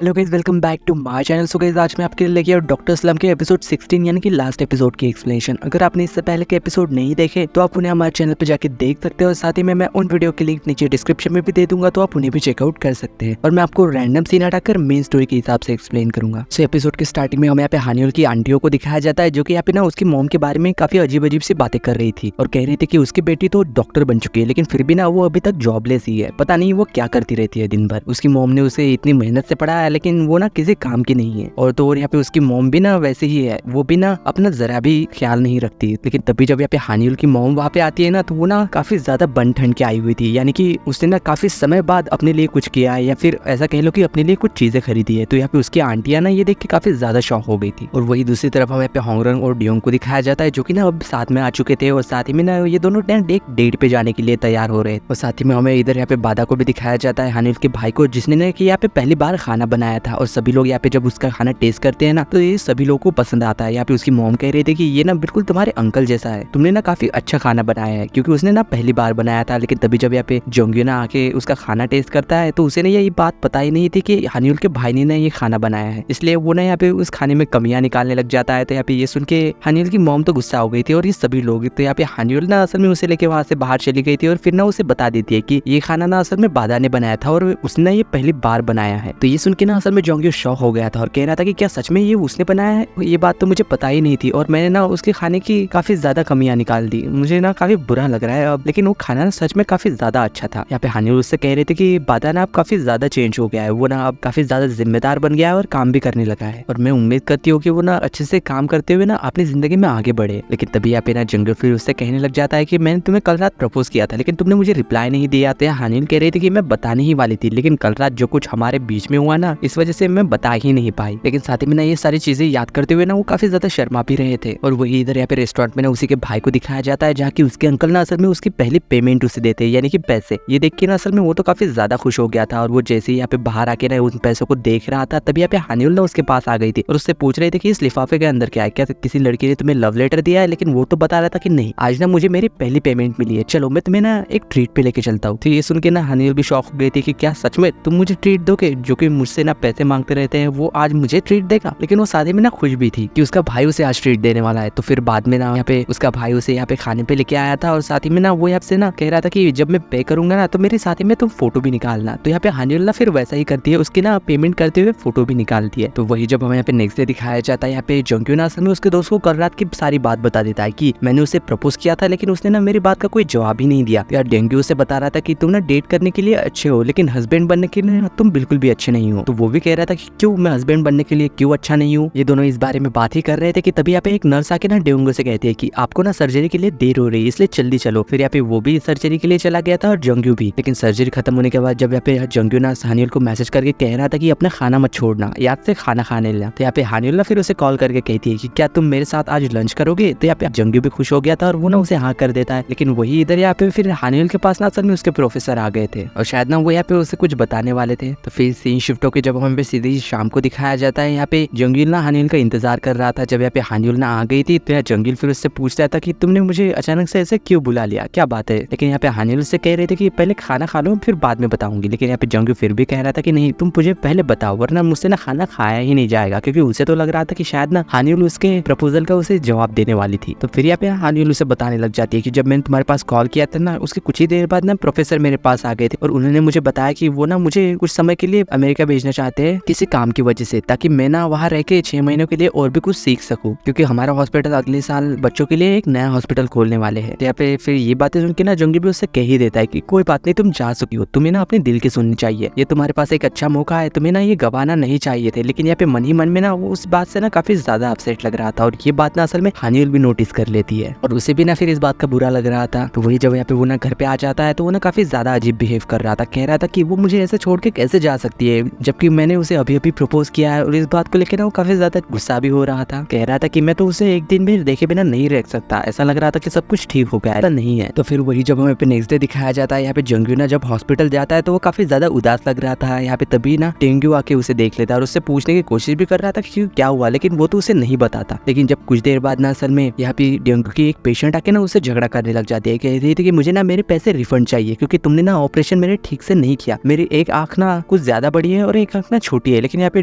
Hello guys, welcome back to my channel. So guys, आज मैं आपके लिए लेके आया डॉक्टर स्लम के एपिसोड 16 यानी कि लास्ट एपिसोड की एक्सप्लेनेशन। अगर आपने इससे पहले के एपिसोड नहीं देखे तो आप उन्हें हमारे चैनल पे जाके देख सकते हो। साथ ही में मैं उन वीडियो के लिंक नीचे डिस्क्रिप्शन में भी दे दूंगा, तो आप उन्हें भी चेकआउट कर सकते हैं। और मैं आपको रैंडम सीन हटाकर मेन स्टोरी के हिसाब से एक्सप्लेन करूंगा। सो एपिसोड के स्टार्टिंग में हमें यहाँ पे हानियोल की आंटियों को दिखाया जाता है, जो कि यहाँ पे ना उसकी मॉम के बारे में काफी अजीब अजीब सी बातें कर रही थी और कह रही थी कि उसकी बेटी तो डॉक्टर बन चुकी है, लेकिन फिर भी ना वो अभी तक जॉबलेस ही है। पता नहीं वो क्या करती रहती है दिन भर। उसकी मॉम ने उसे इतनी मेहनत से पढ़ाया, लेकिन वो ना किसी काम की नहीं है। और तो और यहाँ पे उसकी मॉम भी ना वैसे ही है, वो भी ना अपना जरा भी ख्याल नहीं रखती। लेकिन तभी जब यहाँ पे हानियोल की मॉम वहाँ पे आती है ना, तो वो ना काफी ज्यादा बन ठन के आई हुई थी, यानी कि उसने ना काफी समय बाद अपने लिए कुछ किया है, या फिर ऐसा कह लो कि अपने लिए कुछ चीजें खरीदी है। तो यहाँ पे उसकी आंटियां ना ये देख के काफी ज्यादा शॉक हो गई थी। और वही दूसरी तरफ हमें पे होंगरंग और डियोंग को दिखाया जाता है, जो कि ना अब साथ में आ चुके थे और साथ ही में ना ये दोनों एक डेट पे जाने के लिए तैयार हो रहे हैं। और साथ ही में हमें इधर यहाँ पे बादा को भी दिखाया जाता है, हानियोल के भाई को, जिसने ना कि यहाँ पे पहली बार खाना बनाया था। और सभी लोग यहाँ पे जब उसका खाना टेस्ट करते हैं ना, तो ये सभी लोगों को पसंद आता है। यहाँ पे उसकी मॉम कह रही थी कि ये ना बिल्कुल तुम्हारे अंकल जैसा है, तुमने ना काफी अच्छा खाना बनाया है, क्योंकि उसने ना पहली बार बनाया था। लेकिन तभी जब यहाँ पे जोंग्यो ना आके उसका खाना टेस्ट करता है, तो उसे ना ये बात पता ही नहीं थी कि हानियोल के भाई ने ना ये खाना बनाया है। इसलिए वो ना यहाँ पे उस खाने में कमियां निकालने लग जाता है। तो यहाँ पे ये सुन के हानियोल की मॉम तो गुस्सा हो गई थी और ये सभी लोग। तो यहाँ पे हानियोल ना असल में उसे लेके वहां से बाहर चली गई थी और फिर ना उसे बता देती है कि ये खाना ना असल में बादा ने बनाया था और उसने ना ये पहली बार बनाया है। तो ये सुन के ना असल में जोंग्यो शॉक हो गया था और कह रहा था कि क्या सच में ये उसने बनाया है? ये बात तो मुझे पता ही नहीं थी और मैंने ना उसके खाने की काफी ज्यादा कमियां निकाल दी। मुझे ना काफी बुरा लग रहा है अब, लेकिन वो खाना ना सच में काफी ज्यादा अच्छा था। यहाँ पे हानियोल उससे कह रहे थे कि बादा ना अब काफी ज्यादा चेंज हो गया है, वो ना अब काफी ज्यादा जिम्मेदार बन गया है और काम भी करने लगा है। और मैं उम्मीद करती हूँ कि वो ना अच्छे से काम करते हुए ना अपनी जिंदगी में आगे बढ़े। लेकिन तभी यहाँ पे ना जोंग्यो फिर उससे कहने लग जाता है कि मैंने तुम्हें कल रात प्रपोज किया था, लेकिन तुमने मुझे रिप्लाई नहीं दिया। तो हानियोल कह रही थी कि मैं बताने ही वाली थी, लेकिन कल रात जो कुछ हमारे बीच में हुआ ना, इस वजह से मैं बता ही नहीं पाई। लेकिन साथ ही में ना ये सारी चीजें याद करते हुए ना वो काफी ज्यादा शर्मा भी रहे थे। और वही इधर यहाँ पे रेस्टोरेंट में ना उसी के भाई को दिखाया जाता है, जहाँ की उसके अंकल ना असल में उसकी पहली पेमेंट उसे देते हैं, यानी कि पैसे। ये देख के ना असल में वो तो काफी ज्यादा खुश हो गया था और वो जैसे ही यहाँ पे बाहर आके ना उन पैसों को देख रहा था, तभी यहाँ पे हानियोल ना उसके पास आ गई थी और उससे पूछ रही थी कि इस लिफाफे के अंदर क्या है, क्या किसी लड़की ने तुम्हें लव लेटर दिया है? लेकिन वो तो बता रहा था कि नहीं, आज ना मुझे मेरी पहली पेमेंट मिली है, चलो मैं तुम्हें ना एक ट्रीट पे लेके चलता हूँ। तो ये सुन के ना हानियोल भी शॉक हो गई थी कि क्या सच में तुम मुझे ट्रीट दोगे? जो कि मुझसे ना पैसे मांगते रहते हैं, वो आज मुझे ट्रीट देगा। लेकिन वो साथ ही में ना खुश भी थी कि उसका भाई उसे आज ट्रीट देने वाला है। तो फिर बाद में ना यहाँ पे उसका भाई उसे यहाँ पे खाने पे लेके आया था और साथ ही में ना वो यहाँ से ना कह रहा था कि जब मैं पे करूंगा ना, तो मेरे साथ ही में तुम फोटो भी निकालना। तो यहाँ पे हानियोल ना फिर वैसा ही करती है, उसकी ना पेमेंट करते हुए फोटो भी निकालती है। तो वही जब हमें यहाँ पे नेक्स्ट डे दिखाया जाता है, यहाँ पे जोंग्यो ना असल में उसके दोस्त को कल रात की सारी बात बता देता है कि मैंने उसे प्रपोज किया था, लेकिन उसने ना मेरी बात का कोई जवाब ही नहीं दिया। यार जोंग्यो उसे बता रहा था कि तुम ना डेट करने के लिए अच्छे हो, लेकिन हस्बैंड बनने के लिए तुम बिल्कुल भी अच्छे नहीं हो। तो वो भी कह रहा था कि क्यों मैं हस्बैंड बनने के लिए क्यों अच्छा नहीं हूँ। ये दोनों इस बारे में बात ही कर रहे थे कि तभी यहाँ पे एक नर्स आके ना डेंगू से कहती है कि आपको ना सर्जरी के लिए देर हो रही है, इसलिए जल्दी चलो। फिर यहाँ पे वो भी सर्जरी के लिए चला गया था और जोंग्यो भी। लेकिन सर्जरी खत्म होने के बाद जब यहाँ पे जोंग्यो ना हानियोल को मैसेज करके कह रहा था कि अपना खाना मत छोड़ना, याद से खाना खाने लेना। तो यहाँ पे हानियोल ना फिर उसे कॉल करके कहती है कि क्या तुम मेरे साथ आज लंच करोगे? तो यहाँ पे जोंग्यो भी खुश हो गया था और वो ना उसे हाँ कर देता है। लेकिन वही इधर यहाँ पे फिर हानियोल के पास ना असल में उसके प्रोफेसर आ गए थे और शायद ना वो यहाँ पे उसे कुछ बताने वाले थे। तो फिर सीन शिफ्ट होकर जब हमें सीधे शाम को दिखाया जाता है, यहाँ पे जोंग्यो ना हानियोल का इंतजार कर रहा था। जब यहाँ पे हानियोल ना आ गई थी, तो यहाँ जोंग्यो फिर उससे पूछ रहा था कि तुमने मुझे अचानक से ऐसे क्यों बुला लिया, क्या बात है? लेकिन यहाँ पे हानियोल उससे कह रहे थे कि पहले खाना खा लो, फिर बाद में बताऊंगी। लेकिन यहाँ पे जोंग्यो फिर भी कह रहा था कि नहीं, तुम मुझे पहले बताओ, वरना मुझसे ना खाना खाया ही नहीं जाएगा। क्योंकि उसे तो लग रहा था कि शायद ना हानियोल उसके प्रपोजल का उसे जवाब देने वाली थी। तो फिर यहाँ पे हानियोल उसे बताने लग जाती है कि जब मैंने तुम्हारे पास कॉल किया था ना, उसके कुछ ही देर बाद ना प्रोफेसर मेरे पास आ गए थे और उन्होंने मुझे बताया कि वो ना मुझे कुछ समय के लिए अमेरिका भेजना चाहते हैं किसी काम की वजह से, ताकि मैं ना वहाँ रह के 6 महीनों के लिए और भी कुछ सीख सकूं। क्योंकि हमारा हॉस्पिटल अगले साल बच्चों के लिए एक नया हॉस्पिटल खोलने वाले हैं। यहाँ पे फिर ये बातें सुन के ना जोंग्यो भी उससे कह ही देता है कि कोई बात नहीं, तुम जा चुकी हो, तुम्हें ना अपने दिल की सुननी चाहिए, ये तुम्हारे पास एक अच्छा मौका है, तुम्हें ना ये गवाना नहीं चाहिए थे। लेकिन यहाँ पे मन ही मन में ना वो उस बात से ना काफी ज्यादा अपसेट लग रहा था और ये बात ना असल में हानियोल भी नोटिस कर लेती है और उसे भी ना फिर इस बात का बुरा लग रहा था। तो वही जब यहाँ पे वो ना घर पे आ जाता है, तो वो ना काफी ज्यादा अजीब बिहेव कर रहा था, कह रहा था कि वो मुझे ऐसे छोड़ के कैसे जा सकती है, जबकि मैंने उसे अभी अभी प्रपोज किया है। और इस बात को लेकर ना वो काफी ज्यादा गुस्सा भी हो रहा था, कह रहा था कि मैं तो उसे एक दिन भी देखे बिना नहीं रह सकता। ऐसा लग रहा था कि सब कुछ ठीक हो गया है, नहीं है। तो फिर वही जब हमें पे नेक्स्ट डे दिखाया जाता है, यहाँ पे जोंग्यो ना जब हॉस्पिटल जाता है, तो वो काफी ज्यादा उदास लग रहा था। यहाँ पे तभी ना डेंगू आके उसे देख लेता है और उससे पूछने की कोशिश भी कर रहा था कि क्या हुआ, लेकिन वो तो उसे नहीं बताता। लेकिन जब कुछ देर बाद ना असल में यहाँ पे डेंगू की एक पेशेंट आके ना उससे झगड़ा करने लग जाती है, कह रही थी कि मुझे ना मेरे पैसे रिफंड चाहिए, क्योंकि तुमने ना ऑपरेशन मेरे ठीक से नहीं किया, मेरी एक आंख ना कुछ ज्यादा बड़ी है और एक एक आंख ना छोटी है, लेकिन यहाँ पे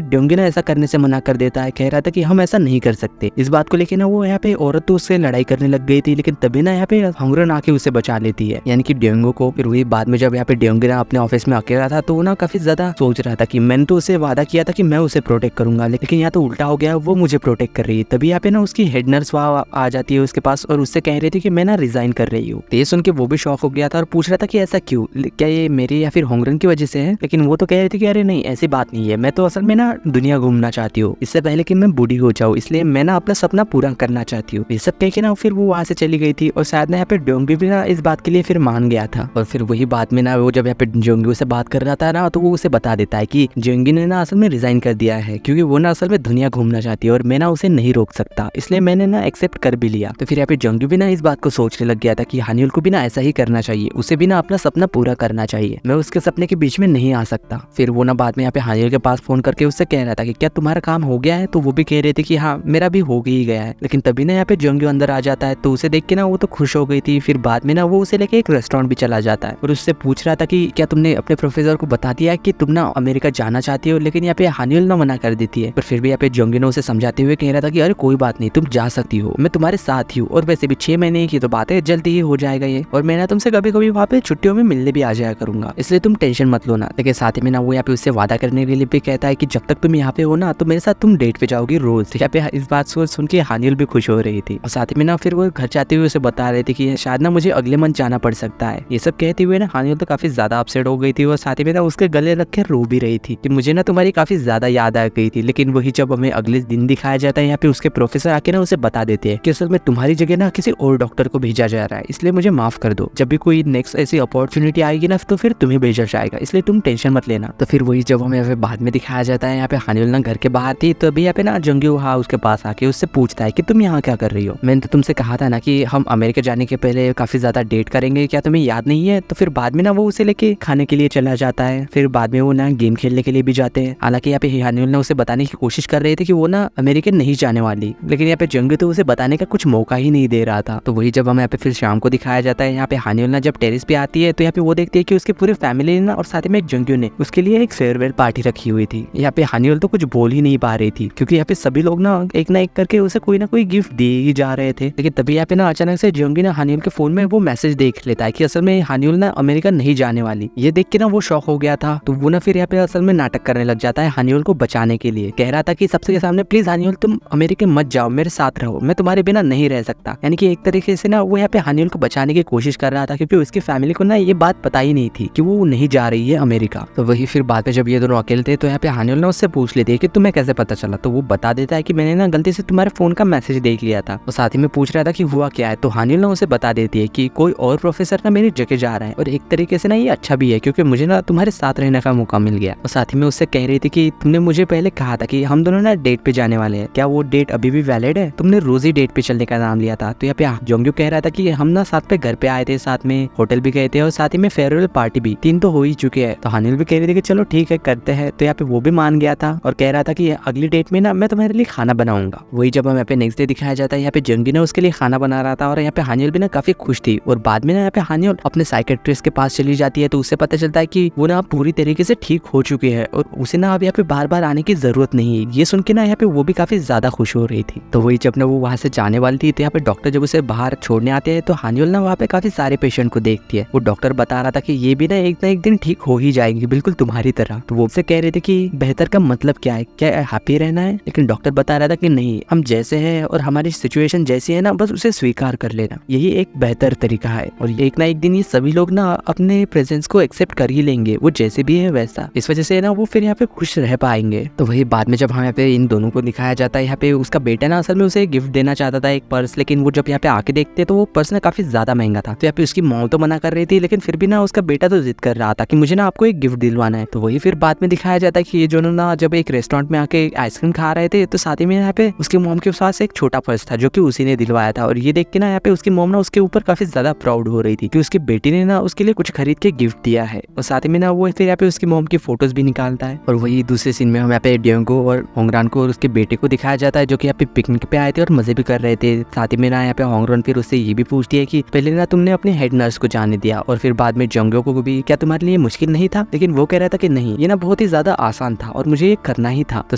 ड्योंगी ना ऐसा करने से मना कर देता है, कह रहा था कि हम ऐसा नहीं कर सकते। इस बात को लेकर ना वो यहाँ पे औरत तो उससे लड़ाई करने लग गई थी, लेकिन तभी ना यहाँ पे होंगरन आके उसे बचा लेती है, यानी कि ड्योंगो को। फिर वही बाद में जब यहाँ पे ड्योंगी ना अपने ऑफिस में अकेला था तो वो ना काफी ज्यादा सोच रहा था कि मैंने तो उसे वादा किया था कि मैं उसे प्रोटेक्ट करूंगा, लेकिन यहाँ तो उल्टा हो गया, वो मुझे प्रोटेक्ट कर रही है। तभी यहाँ पे ना उसकी हेड नर्स वहाँ आ जाती है उसके पास और उससे कह रही थी कि मैं ना रिजाइन कर रही हूँ। ये सुन के वो भी शॉक हो गया था और पूछ रहा था कि ऐसा क्यों, क्या ये मेरे या फिर होंगरन की वजह से है। लेकिन वो तो कह रही थी कि अरे नहीं, ऐसी बात नहीं है, मैं तो असल में ना दुनिया घूमना चाहती हूँ इससे पहले कि मैं बूढ़ी हो जाऊँ, इसलिए मैं ना अपना सपना पूरा करना चाहती हूँ। ये सब कह के ना फिर वो वहाँ से चली गई थी और शायद ना यहाँ पे ड्योंगी भी ना इस बात के लिए फिर मान गया था। और फिर वही बात में ना वो जब यहाँ पे ड्योंगी से बात कर रहा था ना तो वो उसे बता देता है कि ड्योंगी ने ना असल में रिजाइन कर दिया है क्योंकि वो ना असल में दुनिया घूमना चाहती है और मैं ना उसे नहीं रोक सकता, इसलिए मैंने ना एक्सेप्ट कर भी लिया। तो फिर यहाँ पे ड्योंगी भी ना इस बात को सोचने लग गया था कि हानियोल को भी ना ऐसा ही करना चाहिए, उसे भी ना अपना सपना पूरा करना चाहिए, मैं उसके सपने के बीच में नहीं आ सकता। फिर वो ना बाद में यहाँ पे हानियोल के पास फोन करके उससे कह रहा था कि क्या तुम्हारा काम हो गया है, तो वो भी कह रहे थे कि हाँ मेरा भी हो ही गया है। लेकिन तभी ना यहाँ पे ड्योंगी अंदर आ जाता है तो उसे देख के ना वो तो खुश हो गई थी। फिर बाद में ना वो उसे लेके एक रेस्टोरेंट भी चला जाता है और उससे पूछ रहा था कि क्या तुमने अपने प्रोफेसर को बता दिया कि तुम ना अमेरिका जाना चाहती हो, लेकिन यहाँ पे हानियोल ना मना कर देती है। पर फिर भी यहाँ पे ड्योंगी ने उसे समझाते हुए कह रहा था कि अरे कोई बात नहीं, तुम जा सकती हो, मैं तुम्हारे साथ ही हूँ, और वैसे भी 6 महीने की तो बात है, जल्दी ही हो जाएगा ये, और मैं ना तुमसे कभी कभी वहाँ पे छुट्टियों में मिलने भी आ जाया करूंगा, इसलिए तुम टेंशन मत लो ना। लेकिन साथ में ना वो यहाँ पे उससे वादा करने के लिए भी कहता है कि जब तक तुम यहाँ पे हो ना तो मेरे साथ तुम डेट पे जाओगी रोज। यहाँ पे इस बात सुन के हानियोल भी खुश हो रही थी और साथ में ना फिर वो घर जाते हुए उसे बता रहे थे कि शायद ना मुझे अगले मंथ जाना पड़ सकता है। ये सब कहते हुए ना हानियोल तो काफी ज्यादा अपसेट हो गई थी और साथ में ना उसके गले रख के रो भी रही थी कि मुझे ना तुम्हारी काफी ज्यादा याद आ गई थी। लेकिन वही जब हमें अगले दिन दिखाया जाता है यहाँ पे उसके प्रोफेसर आके ना उसे बता देते हैं कि असल में तुम्हारी जगह ना किसी और डॉक्टर को भेजा जा रहा है, इसलिए मुझे माफ कर दो, जब भी कोई नेक्स्ट ऐसी अपॉर्चुनिटी आएगी ना तो फिर तुम्हें भेजा जाएगा, इसलिए तुम टेंशन मत लेना। तो फिर वही जब हमें बाद में दिखाया जाता है यहाँ पे हानियोल ना घर के बाहर थी, तो अभी यहाँ पे ना जंगी वहाँ उसके पास आके उससे पूछता है कि तुम यहाँ क्या कर रही हो, मैंने तो तुमसे कहा था ना कि हम अमेरिका जाने के पहले काफी ज्यादा डेट करेंगे, क्या तुम्हें याद नहीं है। तो फिर बाद में ना वो उसे लेके खाने के लिए चला जाता है, फिर बाद में वो ना गेम खेलने के लिए भी जाते हैं। हालांकि यहाँ पे हानियोल ने उसे बताने की कोशिश कर रहे थे कि वो ना अमेरिका नहीं जाने वाली, लेकिन यहाँ पे जंगी तो उसे बताने का कुछ मौका ही नहीं दे रहा था। तो वही जब हमें यहाँ पे फिर शाम को दिखाया जाता है, यहाँ पे हानियोल ना जब टेरेस पे आती है तो यहाँ पे वो देखती है कि उसकी पूरी फैमिली ना और साथ में एक जंगी ने उसके लिए एक फेयरवेल पार्टी रखी हुई थी। यहाँ पे हानियोल तो कुछ बोल ही नहीं पा रही थी क्योंकि यहाँ पे सभी लोग ना एक करके उसे कोई ना कोई गिफ्ट दे ही जा रहे थे। लेकिन तभी यहाँ पे ना अचानक से जंगी ना हानियोल के फोन में वो मैसेज देख लेता है कि असल में हानियोल ना अमेरिका नहीं जाने वाली। ये देख के ना वो शॉक हो गया था, तो वो ना फिर यहाँ पे असल में नाटक करने लग जाता है हानियोल को बचाने के लिए। कह रहा था कि सबसे सामने प्लीज हानियोल तुम अमेरिका मत जाओ, मेरे साथ रहो, मैं तुम्हारे बिना नहीं रह सकता। यानी कि एक तरीके से ना वो यहाँ पे हानियोल को बचाने की कोशिश कर रहा था क्योंकि उसकी फैमिली को ना ये बात पता ही नहीं थी कि वो नहीं जा रही है अमेरिका। तो वही फिर बाद में जब ये दोनों अकेले थे तो यहाँ पे हानियोल ने उससे पूछ लेती है कि तुम्हें कैसे पता चला। तो वो बता देता है कि मैंने ना गलती से तुम्हारे फोन का मैसेज देख लिया था और साथ ही में पूछ रहा था कि हुआ क्या है। तो हानियोल ने उसे बता देती है कि कोई और प्रोफेसर ना मेरी जगह जा रहा है और एक तरीके से ना ये अच्छा भी है क्योंकि मुझे ना तुम्हारे साथ रहने का मौका मिल गया। और साथ ही में उससे कह रही थी कि तुमने मुझे पहले कहा था कि हम दोनों ना डेट पे जाने वाले हैं, क्या वो डेट अभी भी वैलिड है? तुमने रोज ही डेट पे चलने का नाम लिया था। तो यहाँ पे जोंग्यू कह रहा था कि हम ना साथ पे घर पे आए थे, साथ में होटल भी गए थे और साथ ही में फेयरवेल पार्टी भी, 3 तो हो ही चुके हैं। तो हानियोल भी कह रही थी कि चलो ठीक है करते हैं। तो यहाँ पे वो भी मान गया था और कह रहा था कि अगली डेट में ना मैं तुम्हारे लिए खाना बनाऊंगा। वही जब हम यहाँ पे नेक्स्ट डे दिखाया जाता है, यहाँ पे जंगी ने उसके लिए खाना बना रहा था और यहाँ पे हानियोल भी ना काफी खुश थी। और बाद में ना यहाँ पे हानियोल अपने साइकेट्रिस्ट के पास चली जाती है तो उससे पता चलता है कि वो ना पूरी तरीके से ठीक हो चुकी है और उसे ना अब यहाँ पे बार बार आने की जरूरत नहीं है। ये सुन के ना यहाँ पे वो भी काफी ज्यादा खुश हो रही थी। तो वही जब ना वो वहाँ से जाने वाली थी तो यहाँ पे डॉक्टर जब उसे बाहर छोड़ने आते हैं तो हानियोल ना वहाँ पे काफी सारे पेशेंट को देखती है। वो डॉक्टर बता रहा था कि ये भी ना एक दिन ठीक हो ही जाएंगे बिल्कुल तुम्हारी तरह। तो वो उससे कह रहे थे कि बेहतर का मतलब क्या है, क्या हैप्पी रहना है? लेकिन डॉक्टर बता रहा था कि नहीं, हम जैसे हैं और हमारी सिचुएशन जैसी है ना बस उसे स्वीकार कर लेना, यही एक बेहतर तरीका है। और एक दिन ये सभी लोग ना अपने प्रेजेंस को एक्सेप्ट कर ही लेंगे, वो जैसे भी है वैसा। इस वजह से ना वो फिर यहाँ पे खुश रह पाएंगे। तो वही बाद में जब हम यहाँ पे इन दोनों को दिखाया जाता है, यहाँ पे उसका बेटा ना असल में उसे गिफ्ट देना चाहता था एक पर्स, लेकिन वो जब यहाँ पे आके देखते तो वो पर्स ना काफी ज्यादा महंगा था। तो यहाँ पे उसकी मॉम तो मना कर रही थी, लेकिन फिर भी ना उसका बेटा तो जिद कर रहा था कि मुझे ना आपको एक गिफ्ट दिलवाना है। तो वही फिर बाद में दिखाया जाता है कि ये दोनों ना जब एक रेस्टोरेंट में आके आइसक्रीम खा रहे थे तो साथ ही में यहाँ पे उसकी मॉम के पास एक छोटा पर्स था जो कि उसी ने दिलवाया था। और ये देख के ना यहाँ पे उसकी मॉम ना उसके ऊपर काफी ज्यादा प्राउड हो रही थी कि उसकी बेटी ने ना उसके लिए कुछ खरीद के गिफ्ट दिया है। और साथ ही में ना वो फिर यहाँ पे उसकी मॉम की फोटोज भी निकालता है। और वही दूसरे सीन में हम यहाँ पे ड्योंगो और होंगरान को और उसके बेटे को दिखाया जाता है जो कि यहाँ पे पिकनिक पे आए थे और मजे भी कर रहे थे। साथ ही में ना यहाँ पे होंगरान फिर उससे ये भी पूछती है कि पहले ना तुमने अपने हेड नर्स को जाने दिया और फिर बाद में जोंग्यो को भी, क्या तुम्हारे लिए मुश्किल नहीं था? लेकिन वो कह रहा था कि नहीं, ये ना बहुत बहुत ही ज्यादा आसान था और मुझे ये करना ही था। तो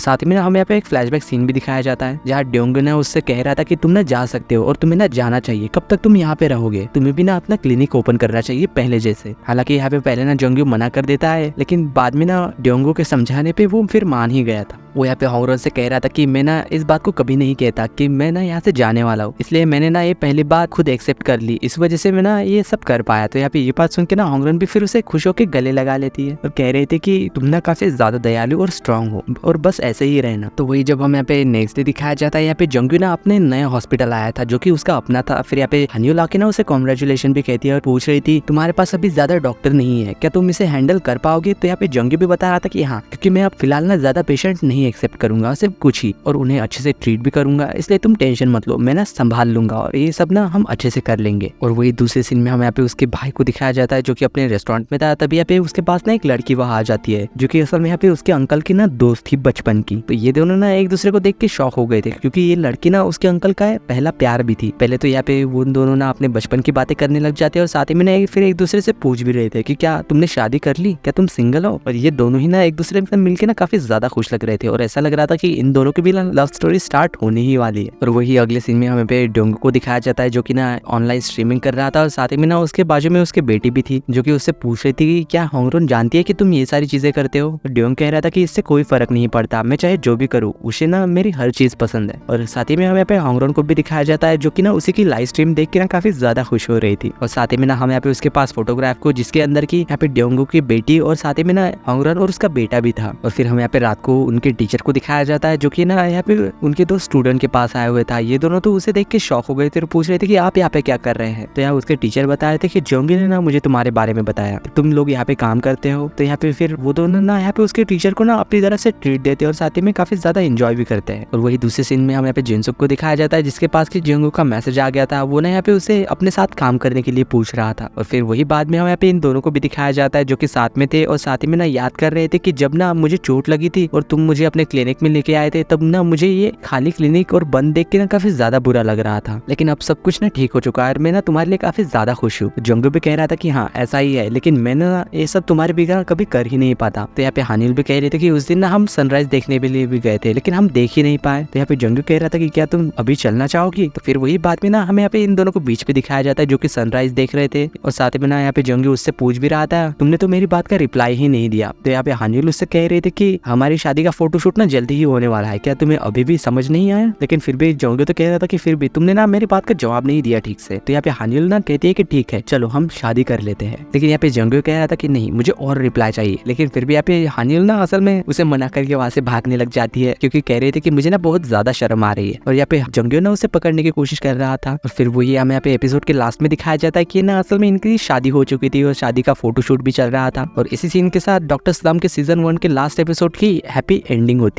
साथ ही में हमें यहाँ पे एक फ्लैशबैक सीन भी दिखाया जाता है जहाँ ड्योंग ने उससे कह रहा था कि तुम ना जा सकते हो और तुम्हें ना जाना चाहिए, कब तक तुम यहाँ पे रहोगे, तुम्हें भी ना अपना क्लिनिक ओपन करना चाहिए पहले जैसे। हालांकि यहाँ पे पहले ना जोंग्यू मना कर देता है, लेकिन बाद में ना ड्योंगो के समझाने पे वो फिर मान ही गया था। वो यहाँ पे होंगरॉन से कह रहा था कि मैं ना इस बात को कभी नहीं कहता कि मैं ना यहाँ से जाने वाला हूँ, इसलिए मैंने ना ये पहली बार खुद एक्सेप्ट कर ली, इस वजह से मैं ना ये सब कर पाया। तो यहाँ पे ये बात सुन के ना होंगरॉन भी फिर उसे खुश होकर गले लगा लेती है और कह रही थी कि तुम ना काफी ज्यादा दयालु और स्ट्रांग हो और बस ऐसे ही रहना। तो वही जब हम यहाँ पे नेक्स्ट डे दिखाया जाता है, यहाँ पे जोंग्यू ना अपने नए हॉस्पिटल आया था जो कि उसका अपना था। फिर यहाँ पे हनियो लाके ना उसे कॉन्ग्रेचुलेशन भी कहती है और पूछ रही थी तुम्हारे पास अभी ज्यादा डॉक्टर नहीं है, क्या तुम इसे हैंडल कर पाओगे। तो यहाँ पे जोंग्यू भी बता रहा था कि हाँ, क्योंकि मैं अब फिलहाल ना ज्यादा पेशेंट नहीं एक्सेप्ट करूंगा, सिर्फ कुछ ही, और उन्हें अच्छे से ट्रीट भी करूंगा, इसलिए तुम टेंशन मत लो, मैं ना संभाल लूंगा और ये सब ना हम अच्छे से कर लेंगे। और वही दूसरे सीन में हम यहाँ पे उसके भाई को दिखाया जाता है जो कि अपने रेस्टोरेंट में था। तभी यहाँ पे उसके पास ना एक लड़की वहाँ आ जाती है जो कि असल में यहाँ पे उसके अंकल की ना दोस्त थी बचपन की। तो ये दोनों ना एक दूसरे को देख के शॉक हो गए थे क्योंकि ये लड़की ना उसके अंकल का पहला प्यार भी थी। पहले तो यहाँ पे वो दोनों ना अपने बचपन की बातें करने लग जाते हैं और साथ ही में ना फिर एक दूसरे से पूछ भी रहे थे कि क्या तुमने शादी कर ली, क्या तुम सिंगल हो। और ये दोनों ही ना एक दूसरे से मिलकर ना काफी ज्यादा खुश लग रहे थे और ऐसा लग रहा था कि इन दोनों की भी लव स्टोरी स्टार्ट होने ही वाली है। और वही अगले सीन में हमें पे ड्योंग को दिखाया जाता है जो कि ना ऑनलाइन स्ट्रीमिंग कर रहा था और साथ ही में ना उसके बाजू में उसकी बेटी भी थी जो कि उससे पूछ रही थी कि क्या होंगरॉन जानती है कि तुम ये सारी चीजें करते हो। ड्योंग कह रहा था कि इससे कोई फर्क नहीं पड़ता, मैं चाहे जो भी करूँ, उसे ना मेरी हर चीज पसंद है। और साथ ही में हमें पे होंगरॉन को भी दिखाया जाता है जो कि ना उसी की लाइव स्ट्रीम देख के ना काफी ज्यादा खुश हो रही थी। और साथ ही में ना हम यहाँ पे उसके पास फोटोग्राफ को जिसके अंदर की यहाँ पे ड्योंग की बेटी और साथ ही में ना होंगरॉन और उसका बेटा भी था। और फिर हम यहाँ पे रात को उनके टीचर को दिखाया जाता है जो कि ना यहाँ पे उनके दो स्टूडेंट के पास आए हुए था। ये दोनों तो उसे देख के शॉक हो गए थे और पूछ रहे थे कि आप यहाँ पे क्या कर रहे हैं। तो यहाँ उसके टीचर बता रहे थे कि जोंगी ने ना मुझे तुम्हारे बारे में बताया, तुम लोग यहाँ पे काम करते हो। तो यहाँ पे फिर वो दोनों ना यहाँ पे उसके टीचर को ना अपनी तरफ से ट्रीट देते हैं और साथ ही में काफी ज्यादा एंजॉय भी करते हैं। और वही दूसरे सीन में हम यहाँ पे जिनसुक को दिखाया जाता है जिसके पास की जोंगू का मैसेज आ गया था। वो ना यहाँ पे उसे अपने साथ काम करने के लिए पूछ रहा था। और फिर वही बाद में हम यहाँ पे इन दोनों को भी दिखाया जाता है जो कि साथ में थे और साथ ही में ना याद कर रहे थे कि जब ना मुझे चोट लगी थी और तुम मुझे अपने क्लिनिक में लेके आए थे, तब ना मुझे ये खाली क्लिनिक और बंद देख के ना काफी ज्यादा बुरा लग रहा था, लेकिन अब सब कुछ ना ठीक हो चुका है और मैं ना तुम्हारे लिए काफी ज्यादा खुश हूँ। जोंगू भी कह रहा था कि हाँ ऐसा ही है, लेकिन मैं ना ये सब तुम्हारे बिना कभी कर ही नहीं पाता। तो यहाँ पे हानिल भी कह रहे थे कि उस दिन ना हम सनराइज देखने के लिए भी गए थे लेकिन हम देख ही नहीं पाए। तो यहाँ पे जोंगू कह रहा था कि क्या तुम अभी चलना चाहोगी। तो फिर वही बात में ना हमें यहाँ पे इन दोनों को बीच पे दिखाया जाता है जो कि सनराइज देख रहे थे और साथ में ना यहाँ पे जोंगू उससे पूछ भी रहा था तुमने तो मेरी बात का रिप्लाई ही नहीं दिया। तो यहाँ पे हानिल उससे कह रहे थे कि हमारी शादी का फोटोशूट ना जल्दी ही होने वाला है, क्या तुम्हें अभी भी समझ नहीं आया। लेकिन फिर भी जोंगू तो कह रहा था कि फिर भी तुमने ना मेरी बात का जवाब नहीं दिया ठीक से। तो यहाँ पे हानिल ना कहती है कि ठीक है चलो हम शादी कर लेते हैं, लेकिन यहाँ पे जोंगू कह रहा था कि नहीं मुझे और रिप्लाई चाहिए। लेकिन फिर भी यहाँ पे हानिल ना असल में उसे मना करके वहां से भागने लग जाती है क्योंकि कह रहे थे कि मुझे ना बहुत ज्यादा शर्म आ रही है। और यहाँ पे जोंगू ना उसे पकड़ने की कोशिश कर रहा था। और फिर वही हमें यहाँ पे एपिसोड के लास्ट में दिखाया जाता है कि ना असल में इनकी शादी हो चुकी थी और शादी का फोटोशूट भी चल रहा था। और इसी सीन के साथ डॉक्टर स्लम के सीजन 1 के लास्ट एपिसोड की हैप्पी एंडिंग होती है।